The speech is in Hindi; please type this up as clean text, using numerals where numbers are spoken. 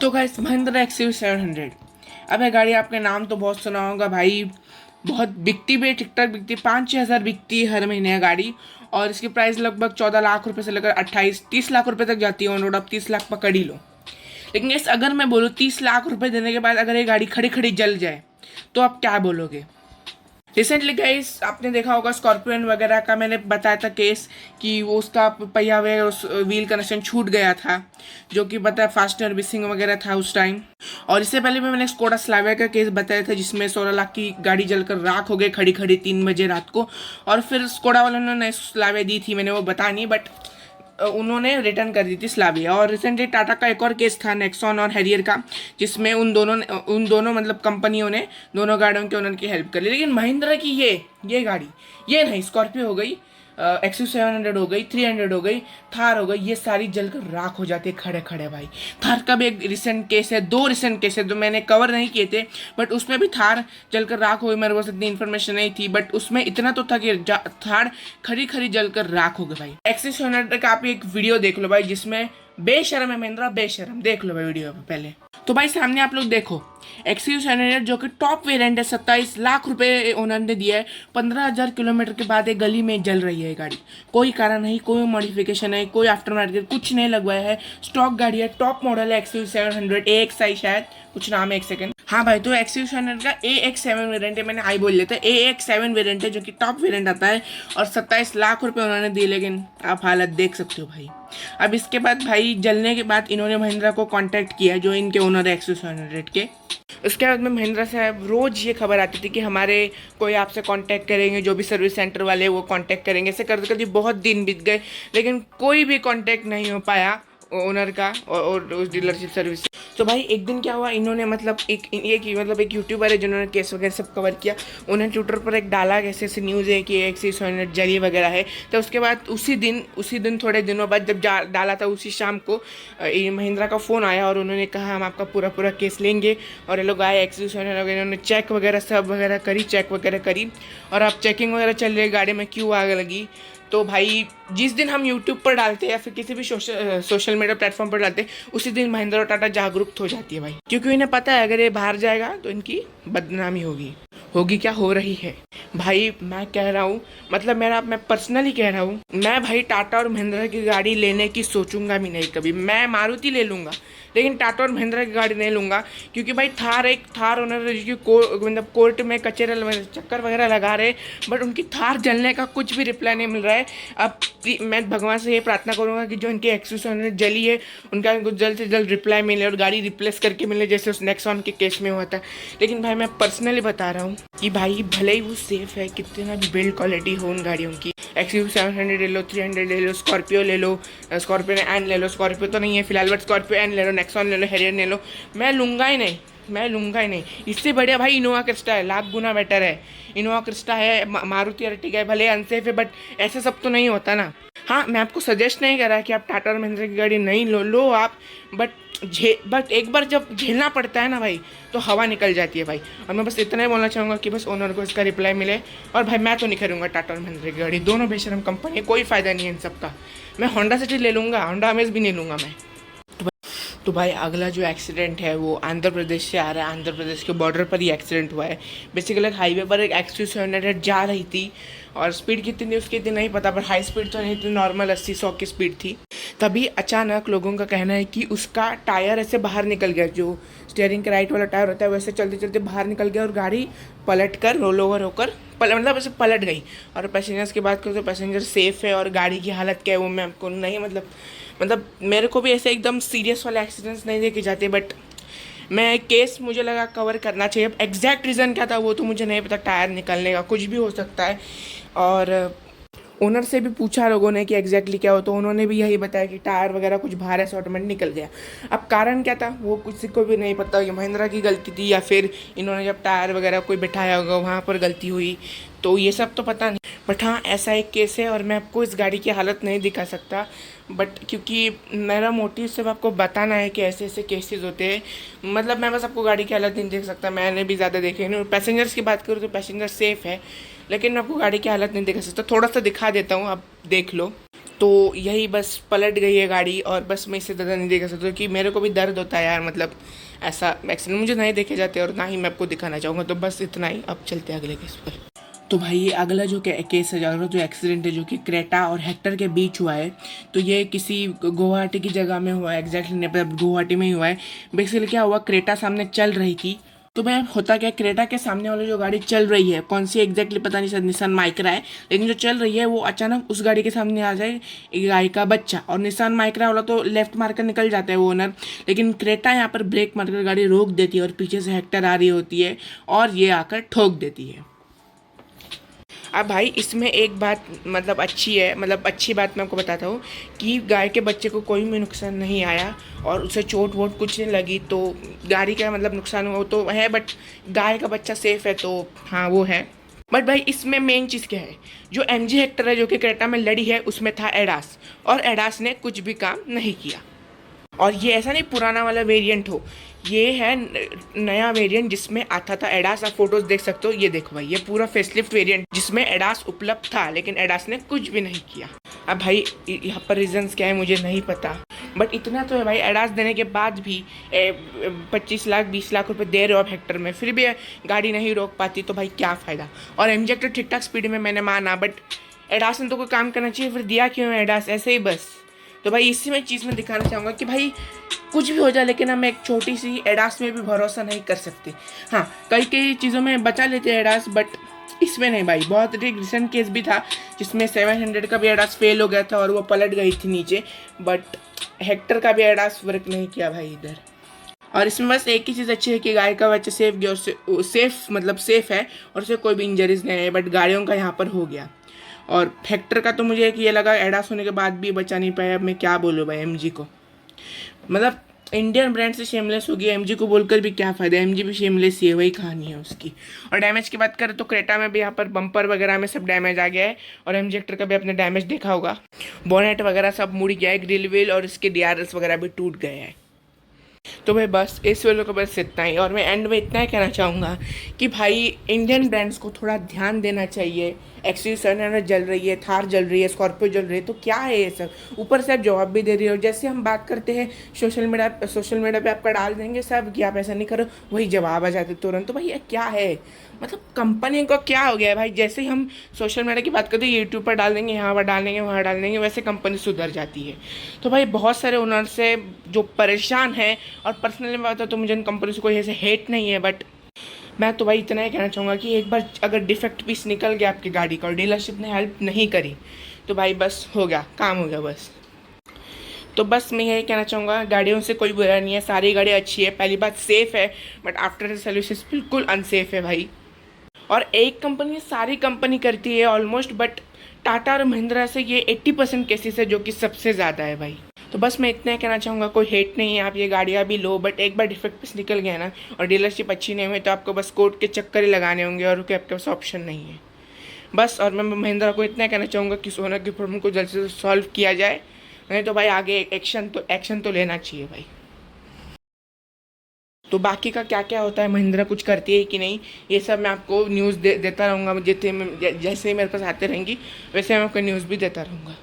तो गाइस महिंद्रा XUV700। अब ये गाड़ी आपके नाम तो बहुत सुना होगा भाई, बहुत बिकती भी है, ठीक ठाक बिकती है, 5-6 हज़ार बिकती है हर महीने ये गाड़ी। और इसकी प्राइस लगभग 14 लाख रुपए से लेकर 28-30 लाख रुपए तक जाती है। ऑन रोड आप 30 लाख पकड़ ही लो। लेकिन इस अगर मैं बोलूँ 30 लाख रुपए देने के बाद अगर ये गाड़ी खड़ी खड़ी जल जाए तो आप क्या बोलोगे? रिसेंटली गाइस आपने देखा होगा स्कॉर्पियन वगैरह का, मैंने बताया था केस कि वो उसका पहिया वगैरह उस व्हील कनेक्शन छूट गया था, जो कि पता है फास्टनर मिसिंग वगैरह था उस टाइम। और इससे पहले भी मैंने स्कोडा स्लाविया का केस बताया था जिसमें 16 लाख की गाड़ी जलकर राख हो गई खड़ी खड़ी 3 बजे रात को। और फिर स्कोडा वालों ने स्लाविया दी थी, मैंने वो बता नहीं, बट उन्होंने रिटर्न कर दी थी स्लाविया। और रिसेंटली टाटा का एक और केस था नेक्सॉन और हैरियर का, जिसमें उन दोनों मतलब कंपनियों ने दोनों गाड़ियों के ओनर की हेल्प कर ली। लेकिन महिंद्रा की ये गाड़ी, ये नहीं, स्कॉर्पियो हो गई, XUV700 हो गई, 300 हो गई, थार हो गई, ये सारी जलकर राख हो जाती है खड़े खड़े भाई। थार का भी एक रिसेंट केस है, 2 रिसेंट केस है जो मैंने कवर नहीं किए थे, बट उसमें भी थार जलकर राख हो गई। मेरे पास इतनी इन्फॉर्मेशन नहीं थी, बट उसमें इतना तो था कि थार खड़ी खड़ी जलकर राख हो गई भाई। XUV700 का आप एक वीडियो देख लो भाई, जिसमें बेशरम है महिंद्रा, बेशरम, देख लो भाई वीडियो पे पहले। तो भाई सामने आप लोग देखो XUV700 जो कि टॉप वेरिएंट है, 27 लाख रुपए ओनर ने दिया है। 15,000 किलोमीटर के बाद एक गली में जल रही है गाड़ी, कोई कारण नहीं, कोई मॉडिफिकेशन नहीं, कोई आफ्टर मार्केट कुछ नहीं लगवाया है, स्टॉक गाड़ी है, टॉप मॉडल है XUV700 AXI, शायद कुछ नाम है, एक सेकंड। हाँ भाई, तो XUV700 का AX7 वेरिएंट है, मैंने आई बोल लेता है, AX7 वेरिएंट है जो कि टॉप वेरिएंट आता है। और 27 लाख रुपए उन्होंने दिए, लेकिन आप हालत देख सकते हो भाई। अब इसके बाद भाई जलने के बाद इन्होंने महिंद्रा को कांटेक्ट किया, जो इनके ओनर है XUV700 के। उसके बाद में महिंद्रा से रोज़ ये खबर आती थी कि हमारे कोई आपसे कांटेक्ट करेंगे, जो भी सर्विस सेंटर वाले वो कांटेक्ट करेंगे। ऐसे करते करते बहुत दिन बीत गए, लेकिन कोई भी कांटेक्ट नहीं हो पाया ओनर का और उस डीलरशिप सर्विस। तो भाई एक दिन क्या हुआ, इन्होंने मतलब एक यूट्यूबर है जिन्होंने केस वगैरह सब कवर किया, उन्होंने ट्विटर पर एक डाला कैसे ऐसी न्यूज़ है कि XUV700 जली वगैरह है। तो उसके बाद उसी दिन थोड़े दिनों बाद जब डाला था, उसी शाम को महिंद्रा का फ़ोन आया और उन्होंने कहा हम आपका पूरा केस लेंगे। और ये लोग आए XUV700 वगैरह, उन्होंने चेक वगैरह सब वगैरह करी, चेक वगैरह करी। और अब चेकिंग वगैरह चल रही है गाड़ी में क्यों आग लगी। तो भाई जिस दिन हम यूट्यूब पर डालते हैं या फिर किसी भी सोशल मीडिया प्लेटफॉर्म पर डालते हैं, उसी दिन महिंद्रा और टाटा जागरूक हो जाती है भाई, क्योंकि इन्हें पता है अगर ये बाहर जाएगा तो इनकी बदनामी होगी क्या हो रही है भाई। मैं कह रहा हूँ, मतलब मैं पर्सनली कह रहा हूँ, मैं भाई टाटा और महिंद्रा की गाड़ी लेने की सोचूंगा भी नहीं कभी। मैं मारुति ले लूँगा, लेकिन टाटा और महिंद्रा की गाड़ी नहीं लूँगा, क्योंकि भाई थार ओनर मतलब कोर्ट में चक्कर वगैरह लगा रहे, बट उनकी थार जलने का कुछ भी रिप्लाई नहीं मिल रहा है। अब मैं भगवान से ये प्रार्थना करूँगा कि जो इनकी XUV700 जली है उनका जल्द से जल्द रिप्लाई मिले और गाड़ी रिप्लेस करके मिले, जैसे उस नेक्सॉन के केस में हुआ था। लेकिन भाई मैं पर्सनली बता रहा हूँ कि भाई भले ही वो सेफ़ है, कितना भी बिल्ड क्वालिटी हो उन गाड़ियों की, XUV700 ले लो, 300 ले लो, स्कॉर्पियो ले लो, स्कॉर्पियो एन ले लो, स्कॉर्पियो तो नहीं है फिलहाल, बट स्कॉर्पियो एन ले लो, नेक्सॉन ले लो, हैरियर ले लो, मैं लूँगा ही नहीं। इससे बढ़िया भाई इनोवा क्रिस्टा है, लाख गुना बेटर है। इनोवा क्रिस्टा है, मारुति अर्टिगा है, भले अनसेफ है, बट ऐसे सब तो नहीं होता ना। हाँ, मैं आपको सजेस्ट नहीं कर रहा कि आप टाटा और महिंद्रा की गाड़ी नहीं लो आप, बट एक बार जब झेलना पड़ता है ना भाई, तो हवा निकल जाती है भाई। और मैं बस इतना ही बोलना चाहूँगा कि बस ओनर को इसका रिप्लाई मिले। और भाई मैं तो नहीं करूँगा टाटा और महिंद्रा की गाड़ी, दोनों बेशरम कंपनी है, कोई फ़ायदा नहीं है इन सब का। मैं होंडा सिटी ले लूँगा, होंडा अमेज भी नहीं लूँगा मैं। तो भाई अगला जो एक्सीडेंट है वो आंध्र प्रदेश से आ रहा है, आंध्र प्रदेश के बॉर्डर पर ही एक्सीडेंट हुआ है। बेसिकली हाईवे पर एक XUV700 जा रही थी, और स्पीड कितनी थी उसकी इतनी नहीं पता, पर हाई स्पीड तो नहीं थी, नॉर्मल 80-100 की स्पीड थी। तभी अचानक लोगों का कहना है कि उसका टायर ऐसे बाहर निकल गया, जो स्टीयरिंग का राइट वाला टायर होता है वैसे चलते चलते बाहर निकल गया, और गाड़ी पलट कर रोल ओवर होकर मतलब ऐसे पलट गई। और पैसेंजर्स की बात करूँ तो पैसेंजर सेफ़ है, और गाड़ी की हालत क्या है वो मैं आपको नहीं मतलब मेरे को भी ऐसे एकदम सीरियस वाले एक्सीडेंट्स नहीं देखे जाते, बट मैं केस मुझे लगा कवर करना चाहिए। अब एग्जैक्ट रीज़न क्या था वो तो मुझे नहीं पता, टायर निकलने का कुछ भी हो सकता है। और ओनर से भी पूछा लोगों ने कि एग्जैक्टली क्या हो, तो उन्होंने भी यही बताया कि टायर वगैरह कुछ बाहर ऐसे ऑटोमेटिक निकल गया। अब कारण क्या था वो किसी को भी नहीं पता, कि महिंद्रा की गलती थी या फिर इन्होंने जब टायर वगैरह कोई बिठाया होगा वहाँ पर गलती हुई, तो ये सब तो पता नहीं। बट हाँ, ऐसा एक केस है, और मैं आपको इस गाड़ी की हालत नहीं दिखा सकता, बट क्योंकि मेरा मोटिव सिर्फ आपको बताना है कि ऐसे ऐसे केसेस होते हैं। मतलब मैं बस आपको गाड़ी की हालत नहीं देख सकता, मैंने भी ज़्यादा देखे नहीं। पैसेंजर्स की बात करूँ तो पैसेंजर सेफ़ है, लेकिन मैं आपको गाड़ी की हालत नहीं दिखा सकता। थोड़ा सा दिखा देता हूँ, आप देख लो। तो यही बस पलट गई है गाड़ी, और बस मैं इससे ज़्यादा नहीं देखा सकता क्योंकि मेरे को भी दर्द होता है यार, मतलब ऐसा एक्सीडेंट मुझे नहीं देखे जाते और ना ही मैं आपको दिखाना चाहूँगा। तो बस इतना ही, अब चलते हैं अगले केस पर। तो भाई ये अगला जो केस है, अगला जो एक्सीडेंट है जो कि क्रेटा और हेक्टर के बीच हुआ है, तो ये किसी गुवाहाटी की जगह में हुआ है, एग्जैक्टली नहीं, गुवाहाटी में ही हुआ है। बेसिकली क्या हुआ, क्रेटा सामने चल रही थी, तो मैं होता क्या, क्रेटा के सामने वाली जो गाड़ी चल रही है, कौन सी एग्जैक्टली पता नहीं, शायद निसान माइक्रा है, लेकिन जो चल रही है वो अचानक उस गाड़ी के सामने आ जाए एक गाय का बच्चा, और निसान माइक्रा वाला तो लेफ्ट मारकर निकल जाता है वो ओनर, लेकिन क्रेटा यहाँ पर ब्रेक मारकर गाड़ी रोक देती है और पीछे से हेक्टर आ रही होती है और ये आकर ठोक देती है। अब भाई इसमें एक बात मतलब अच्छी है, मतलब अच्छी बात मैं आपको बताता हूँ कि गाय के बच्चे को कोई भी नुकसान नहीं आया और उसे चोट वोट कुछ नहीं लगी, तो गाड़ी का मतलब नुकसान हुआ तो है, बट गाय का बच्चा सेफ है, तो हाँ वो है। बट भाई इसमें मेन चीज़ क्या है, जो MG हेक्टर है जो कि क्रेटा में लड़ी है उसमें था एडास, और एडास ने कुछ भी काम नहीं किया। और ये ऐसा नहीं पुराना वाला वेरिएंट हो, ये है नया वेरिएंट जिसमें आता था एडास। आप फोटोज देख सकते हो, ये देखो भाई, ये पूरा फेसलिफ्ट वेरिएंट जिसमें एडास उपलब्ध था, लेकिन एडास ने कुछ भी नहीं किया। अब भाई यहाँ पर रीजंस क्या है मुझे नहीं पता, बट इतना तो है भाई, एडास देने के बाद भी 25 लाख 20 लाख रुपए दे रहे हो आप हेक्टर में, फिर भी गाड़ी नहीं रोक पाती, तो भाई क्या फ़ायदा। और MG हेक्टर ठीक ठाक स्पीड में मैंने माना, बट एडास ने तो कोई काम करना चाहिए, फिर दिया क्यों एडास ऐसे ही बस। तो भाई इसी में चीज़ में दिखाना चाहूँगा कि भाई कुछ भी हो जाए, लेकिन हम एक छोटी सी एडास में भी भरोसा नहीं कर सकते। हाँ, कई कई चीज़ों में बचा लेते हैं एडास, बट इसमें नहीं भाई। बहुत एक रिसेंट केस भी था जिसमें 700 का भी एडास फेल हो गया था और वो पलट गई थी नीचे, बट हेक्टर का भी एडास वर्क नहीं किया भाई इधर। और इसमें बस एक ही चीज़ अच्छी है कि गाय का बच्चा सेफ गया, और सेफ मतलब सेफ है और उसे कोई भी इंजरीज नहीं है, बट गाड़ियों का यहाँ पर हो गया। और हेक्टर का तो मुझे एक ये लगा एडास होने के बाद भी बचा नहीं पाया। अब मैं क्या बोलूँ भाई MG को, मतलब इंडियन ब्रांड से शेमलेस होगी, MG को बोलकर भी क्या फ़ायदा, MG भी शेमलेस ही है, वही कहानी है उसकी। और डैमेज की बात करें तो क्रेटा में भी यहाँ पर बम्पर वगैरह में सब डैमेज आ गया है, और MG हेक्टर का भी आपने डैमेज देखा होगा, बोनेट वगैरह सब मुड़ गया है, ग्रिल व्हील और इसके DRS वगैरह भी टूट गए हैं। तो भाई बस इस वीडियो को बस इतना ही, और मैं एंड में इतना ही कहना चाहूँगा कि भाई इंडियन ब्रांड्स को थोड़ा ध्यान देना चाहिए। XUV700 जल रही है, थार जल रही है, स्कॉर्पियो जल रही है, तो क्या है ये सब, ऊपर से आप जवाब भी दे रही हो। जैसे हम बात करते हैं सोशल मीडिया पे आपका डाल देंगे सब कि आप ऐसा नहीं करो, वही जवाब आ जाते तुरंत। तो भाई ये क्या है, मतलब कंपनी को क्या हो गया है भाई, जैसे ही हम सोशल मीडिया की बात करते हैं यूट्यूब पर डाल देंगे, यहाँ पर डाल देंगे, वहाँ डाल देंगे, वैसे कंपनी सुधर जाती है। तो भाई बहुत सारे ओनर से जो परेशान हैं, और पर्सनली मैं बताऊँ तो मुझे इन कंपनी से कोई ऐसे हेट नहीं है, बट मैं तो भाई इतना ही कहना चाहूँगा कि एक बार अगर डिफेक्ट पीस निकल गया आपकी गाड़ी का और डीलरशिप ने हेल्प नहीं करी, तो भाई बस हो गया, काम हो गया बस। तो बस मैं यही कहना चाहूँगा, गाड़ियों से कोई बुरा नहीं है, सारी गाड़ी अच्छी है, पहली बात सेफ़ है, बट आफ्टर सर्विसेज बिल्कुल अनसेफ है भाई। और एक कंपनी सारी कंपनी करती है ऑलमोस्ट, बट टाटा और महिंद्रा से ये 80% केसेस है जो कि सबसे ज़्यादा है भाई। तो बस मैं इतना कहना चाहूँगा, कोई हेट नहीं है, आप ये गाड़ियाँ भी लो, बट एक बार डिफेक्ट पीस निकल गया ना और डीलरशिप अच्छी नहीं हुई, तो आपको बस कोर्ट के चक्कर ही लगाने होंगे और कोई आपके पास ऑप्शन नहीं है बस। और मैं महिंद्रा को इतना कहना चाहूँगा कि सोना की प्रॉब्लम को जल्द से जल्द सॉल्व किया जाए, नहीं तो भाई आगे एक्शन तो लेना चाहिए भाई। तो बाकी का क्या क्या होता है, महिंद्रा कुछ करती है कि नहीं, ये सब मैं आपको न्यूज़ देता रहूँगा, जैसे ही मेरे पास आते रहेंगी वैसे मैं आपको न्यूज़ भी देता रहूँगा।